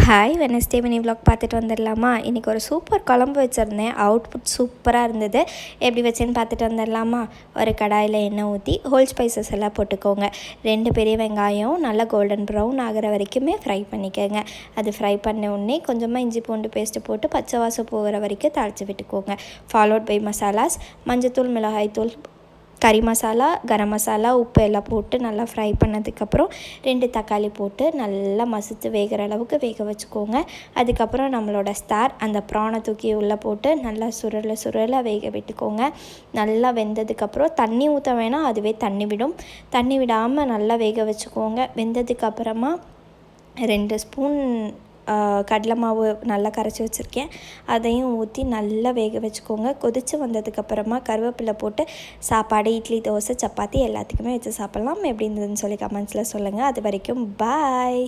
Hi, Wednesday mini vlog பார்த்துட்டு வந்துடலாமா? இன்றைக்கி ஒரு சூப்பர் குழம்பு வச்சுருந்தேன். அவுட்புட் சூப்பராக இருந்தது. எப்படி வச்சேன்னு பார்த்துட்டு வந்துடலாமா? ஒரு கடாயில் எண்ணெய் ஊற்றி ஹோல் ஸ்பைசஸ் எல்லாம் போட்டுக்கோங்க. 2 பெரிய வெங்காயம் நல்லா கோல்டன் ப்ரௌன் ஆகிற வரைக்குமே ஃப்ரை பண்ணிக்கோங்க. அது ஃப்ரை பண்ண உடனே கொஞ்சமாக இஞ்சி பூண்டு பேஸ்ட்டு போட்டு பச்சை வாசம் போகிற வரைக்கும் தாளித்து விட்டுக்கோங்க. ஃபாலோட் பை மசாலாஸ், மஞ்சத்தூள், மிளகாய்த்தூள், கறி மசாலா, கரம் மசாலா, உப்பு எல்லாம் போட்டு நல்லா ஃப்ரை பண்ணதுக்கப்புறம் 2 தக்காளி போட்டு நல்லா மசித்து வேகிற அளவுக்கு வேக வச்சுக்கோங்க. அதுக்கப்புறம் நம்மளோட ஸ்டார் அந்த ப்ரானை தூக்கி உள்ளே போட்டு நல்லா சுருள வேக விட்டுக்கோங்க. நல்லா வெந்ததுக்கப்புறம் தண்ணி ஊற்ற வேணாம், அதுவே தண்ணி விடும். தண்ணி விடாமல் நல்லா வேக வச்சுக்கோங்க. வெந்ததுக்கப்புறமா 2 ஸ்பூன் கடலை மாவு நல்லா கரைச்சி வச்சுருக்கேன், அதையும் ஊற்றி நல்லா வேக வச்சுக்கோங்க. கொதித்து வந்ததுக்கப்புறமா கருவேப்பிலை போட்டு சாப்பாடு, இட்லி, தோசை, சப்பாத்தி எல்லாத்துக்குமே வச்சு சாப்பிட்லாம். எப்படி இருந்ததுன்னு சொல்லி கமெண்ட்ஸில் சொல்லுங்கள். அது வரைக்கும் பாய்.